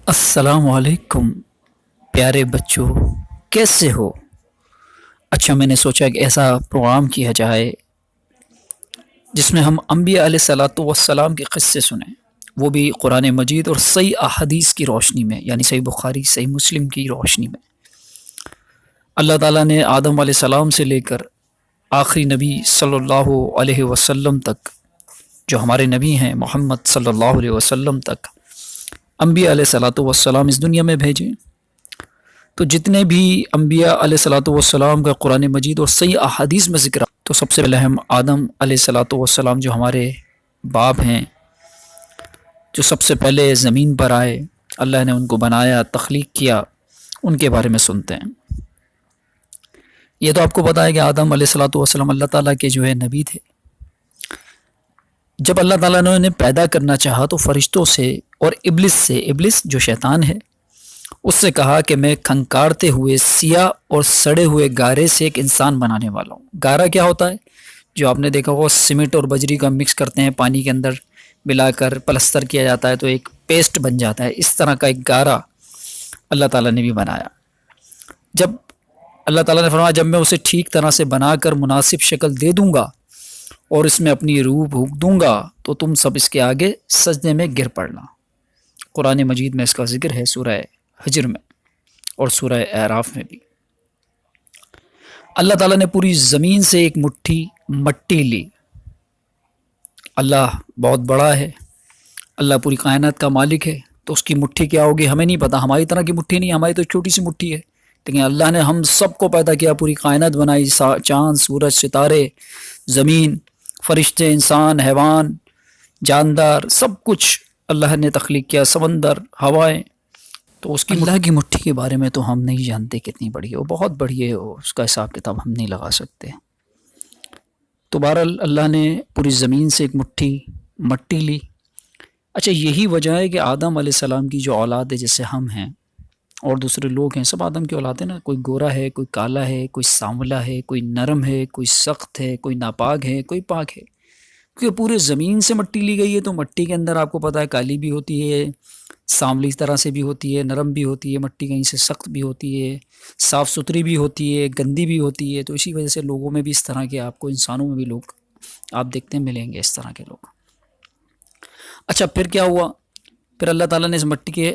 السلام علیکم پیارے بچوں، کیسے ہو؟ اچھا، میں نے سوچا کہ ایسا پروگرام کیا جائے جس میں ہم انبیاء علیہ الصلاۃ والسلام کے قصے سنیں، وہ بھی قرآن مجید اور صحیح احادیث کی روشنی میں، یعنی صحیح بخاری صحیح مسلم کی روشنی میں۔ اللہ تعالیٰ نے آدم علیہ السلام سے لے کر آخری نبی صلی اللہ علیہ وسلم تک، جو ہمارے نبی ہیں محمد صلی اللہ علیہ وسلم تک، انبیاء علیہ الصلاۃ والسلام اس دنیا میں بھیجیں۔ تو جتنے بھی انبیاء علیہ الصلاۃ والسلام کا قرآن مجید اور صحیح احادیث میں ذکر، تو سب سے پہلے ہم آدم علیہ الصلاۃ والسلام جو ہمارے باپ ہیں، جو سب سے پہلے زمین پر آئے، اللہ نے ان کو بنایا، تخلیق کیا، ان کے بارے میں سنتے ہیں۔ یہ تو آپ کو پتہ ہے کہ آدم علیہ الصلاۃ والسلام اللہ تعالیٰ کے جو ہے نبی تھے۔ جب اللہ تعالیٰ نے انہیں پیدا کرنا چاہا تو فرشتوں سے اور ابلس جو شیطان ہے، اس سے کہا کہ میں کھنکارتے ہوئے سیاہ اور سڑے ہوئے گارے سے ایک انسان بنانے والا ہوں۔ گارا کیا ہوتا ہے؟ جو آپ نے دیکھا ہوگا سیمنٹ اور بجری کا مکس کرتے ہیں، پانی کے اندر ملا کر پلستر کیا جاتا ہے تو ایک پیسٹ بن جاتا ہے، اس طرح کا ایک گارا اللہ تعالیٰ نے بھی بنایا۔ جب اللہ تعالیٰ نے فرمایا جب میں اسے ٹھیک طرح سے بنا کر مناسب شکل دے دوں گا اور اس میں اپنی روح پھونک دوں گا تو تم سب اس کے آگے سجدے میں گر پڑنا۔ قرآن مجید میں اس کا ذکر ہے، سورہ حجر میں اور سورہ اعراف میں بھی۔ اللہ تعالیٰ نے پوری زمین سے ایک مٹھی مٹی لی۔ اللہ بہت بڑا ہے، اللہ پوری کائنات کا مالک ہے، تو اس کی مٹھی کیا ہوگی ہمیں نہیں پتہ، ہماری طرح کی مٹھی نہیں، ہماری تو چھوٹی سی مٹھی ہے، لیکن اللہ نے ہم سب کو پیدا کیا، پوری کائنات بنائی، چاند، سورج، ستارے، زمین، فرشتے، انسان، حیوان، جاندار، سب کچھ اللہ نے تخلیق کیا، سمندر، ہوائیں۔ تو اس کی اللہ کی مٹھی کے بارے میں تو ہم نہیں جانتے کتنی بڑی ہے، وہ بہت بڑی ہے، اس کا حساب کتاب ہم نہیں لگا سکتے۔ تو بہرحال اللہ نے پوری زمین سے ایک مٹھی مٹی لی۔ اچھا، یہی وجہ ہے کہ آدم علیہ السلام کی جو اولاد ہے، جیسے ہم ہیں اور دوسرے لوگ ہیں، سب آدم کی اولاد ہے نا، کوئی گورا ہے، کوئی کالا ہے، کوئی سانولا ہے، کوئی نرم ہے، کوئی سخت ہے، کوئی ناپاک ہے، کوئی پاک ہے، کیونکہ پورے زمین سے مٹی لی گئی ہے۔ تو مٹی کے اندر آپ کو پتہ ہے کالی بھی ہوتی ہے، سانولی طرح سے بھی ہوتی ہے، نرم بھی ہوتی ہے، مٹی کہیں سے سخت بھی ہوتی ہے، صاف ستھری بھی ہوتی ہے، گندی بھی ہوتی ہے۔ تو اسی وجہ سے لوگوں میں بھی اس طرح کے، آپ کو انسانوں میں بھی لوگ آپ دیکھتے ہیں ملیں گے اس طرح کے لوگ۔ اچھا، پھر کیا ہوا؟ پھر اللہ تعالیٰ نے اس مٹی کے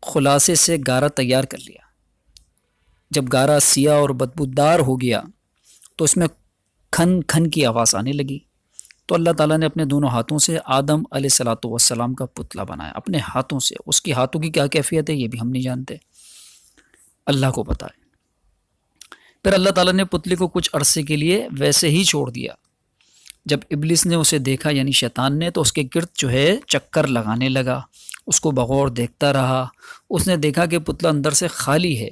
خلاصے سے گارا تیار کر لیا۔ جب گارا سیاہ اور بدبودار ہو گیا تو اس میں کھن کھن کی آواز آنے لگی، تو اللہ تعالیٰ نے اپنے دونوں ہاتھوں سے آدم علیہ الصلاۃ والسلام کا پتلا بنایا، اپنے ہاتھوں سے۔ اس کی ہاتھوں کی کیا کیفیت ہے یہ بھی ہم نہیں جانتے، اللہ کو پتہ ہے۔ پھر اللہ تعالیٰ نے پتلے کو کچھ عرصے کے لیے ویسے ہی چھوڑ دیا۔ جب ابلیس نے اسے دیکھا، یعنی شیطان نے، تو اس کے گرد جو ہے چکر لگانے لگا، اس کو بغور دیکھتا رہا۔ اس نے دیکھا کہ پتلا اندر سے خالی ہے،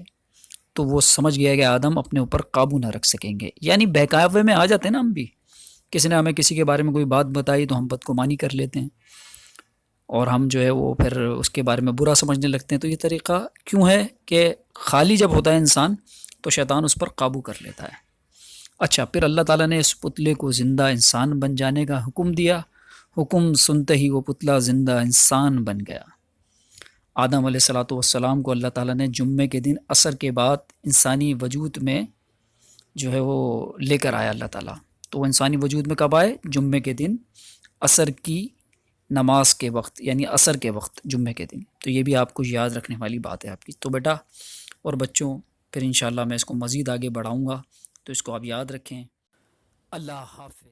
تو وہ سمجھ گیا کہ آدم اپنے اوپر قابو نہ رکھ سکیں گے۔ یعنی بہکاوے میں آ جاتے ہیں نا ہم بھی، کسی نے ہمیں کسی کے بارے میں کوئی بات بتائی تو ہم بدگمانی کر لیتے ہیں اور ہم جو ہے وہ پھر اس کے بارے میں برا سمجھنے لگتے ہیں۔ تو یہ طریقہ کیوں ہے کہ خالی جب ہوتا ہے انسان تو شیطان اس پر قابو کر لیتا ہے۔ اچھا، پھر اللہ تعالیٰ نے اس پتلے کو زندہ انسان بن جانے کا حکم دیا۔ حکم سنتے ہی وہ پتلا زندہ انسان بن گیا۔ آدم علیہ الصلاۃ والسلام کو اللہ تعالیٰ نے جمعے کے دن عصر کے بعد انسانی وجود میں جو ہے وہ لے کر آیا اللہ تعالیٰ۔ تو وہ انسانی وجود میں کب آئے؟ جمعے کے دن عصر کی نماز کے وقت، یعنی عصر کے وقت جمعے کے دن۔ تو یہ بھی آپ کو یاد رکھنے والی بات ہے آپ کی۔ تو بیٹا اور بچوں، پھر انشاءاللہ میں اس کو مزید آگے بڑھاؤں گا، تو اس کو آپ یاد رکھیں۔ اللہ حافظ۔